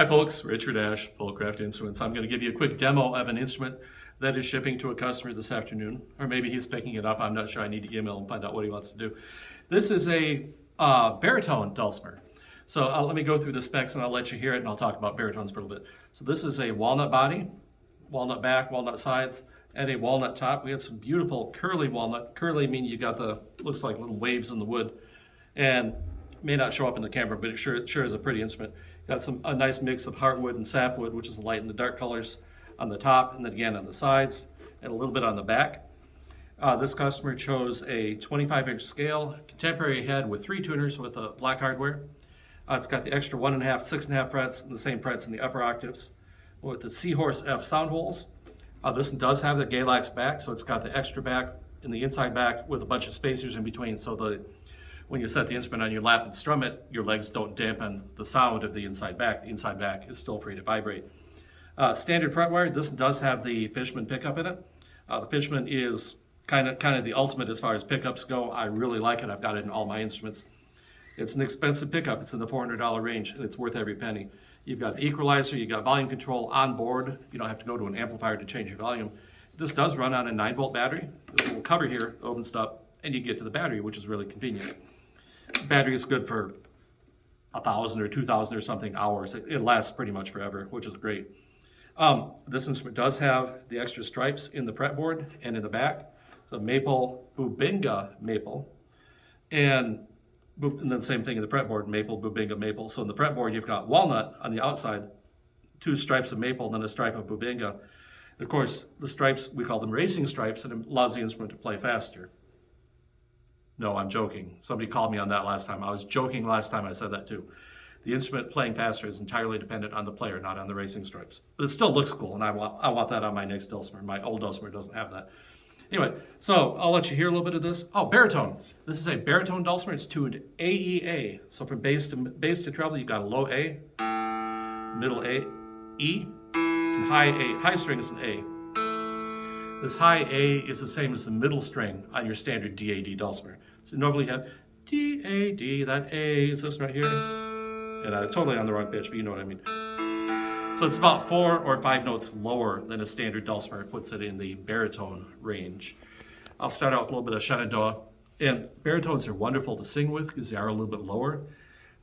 Hi folks, Richard Ash, Folkcraft Instruments. I'm going to give you a quick demo of an instrument that is shipping to a customer this afternoon, or maybe he's picking it up. I'm not sure. I need to email and find out what he wants to do. This is a baritone dulcimer. So let me go through the specs and I'll let you hear it, and I'll talk about baritones for a little bit. So this is a walnut body, walnut back, walnut sides, and a walnut top. We have some beautiful curly walnut. Curly meaning you got the, looks like little waves in the wood, and may not show up in the camera, but it sure is a pretty instrument. Got a nice mix of heartwood and sapwood, which is the light and the dark colors on the top, and then again on the sides, and a little bit on the back. This customer chose a 25-inch scale, contemporary head with 3 tuners with black hardware. It's got the extra 1.5, 6.5 frets, and the same frets in the upper octaves, with the Seahorse F sound holes. This one does have the Galax back, so it's got the extra back in the inside back with a bunch of spacers in between, so when you set the instrument on your lap and strum it, your legs don't dampen the sound of the inside back. The inside back is still free to vibrate. Standard fret wire. This does have the Fishman Pickup in it. The Fishman is kind of the ultimate as far as pickups go. I really like it. I've got it in all my instruments. It's an expensive pickup. It's in the $400 range, and it's worth every penny. You've got an equalizer. You've got volume control on board. You don't have to go to an amplifier to change your volume. This does run on a 9-volt battery. This little cover here opens up, and you get to the battery, which is really convenient. Battery is good for 1,000 or 2,000 or something hours. It lasts pretty much forever, which is great. This instrument does have the extra stripes in the fretboard and in the back. So maple, bubinga maple, and then the same thing in the fretboard, maple, bubinga maple. So in the fretboard, you've got walnut on the outside, 2 stripes of maple, and then a stripe of bubinga. Of course, the stripes, we call them racing stripes, and it allows the instrument to play faster. No, I'm joking. Somebody called me on that last time. I was joking last time I said that too. The instrument playing faster is entirely dependent on the player, not on the racing stripes. But it still looks cool, and I want that on my next dulcimer. My old dulcimer doesn't have that. Anyway, so I'll let you hear a little bit of this. Oh, baritone. This is a baritone dulcimer. It's tuned AEA. So from bass to treble, you've got a low A, middle A, E, and high A. High string is an A. This high A is the same as the middle string on your standard DAD dulcimer. So normally you have DAD, that A is this right here. And I'm totally on the wrong pitch, but you know what I mean. So it's about 4 or 5 notes lower than a standard dulcimer. It puts it in the baritone range. I'll start out with a little bit of Shenandoah. And baritones are wonderful to sing with because they are a little bit lower.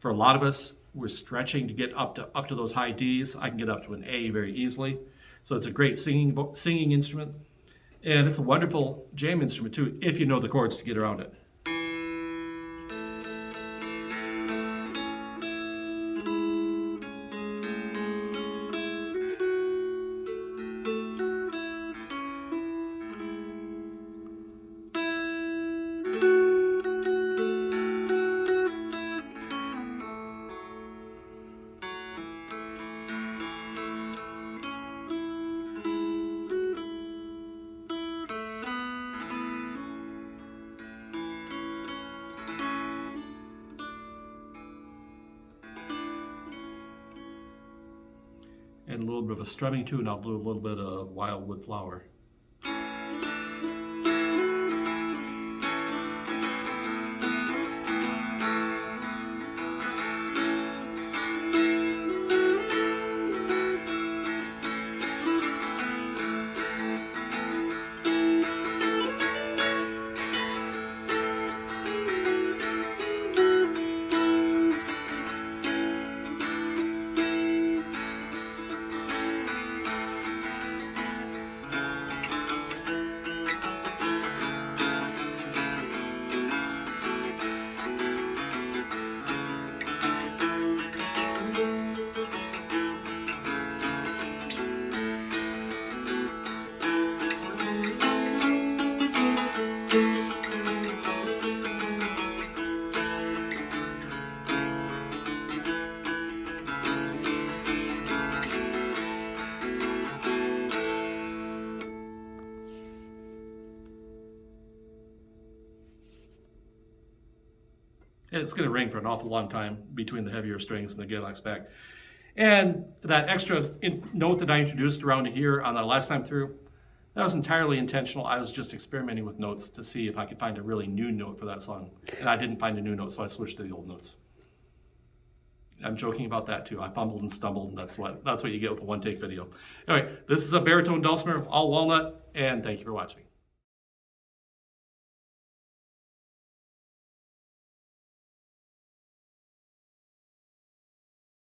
For a lot of us, we're stretching to get up to those high Ds. I can get up to an A very easily. So it's a great singing instrument. And it's a wonderful jam instrument too, if you know the chords to get around it. And a little bit of a strumming tune. I'll do a little bit of Wildwood Flower. It's going to ring for an awful long time between the heavier strings and the Galax back. And that extra note that I introduced around here on the last time through, that was entirely intentional. I was just experimenting with notes to see if I could find a really new note for that song. And I didn't find a new note, so I switched to the old notes. I'm joking about that too. I fumbled and stumbled, and that's what you get with a one-take video. Anyway, this is a Baritone Dulcimer, all walnut, and thank you for watching.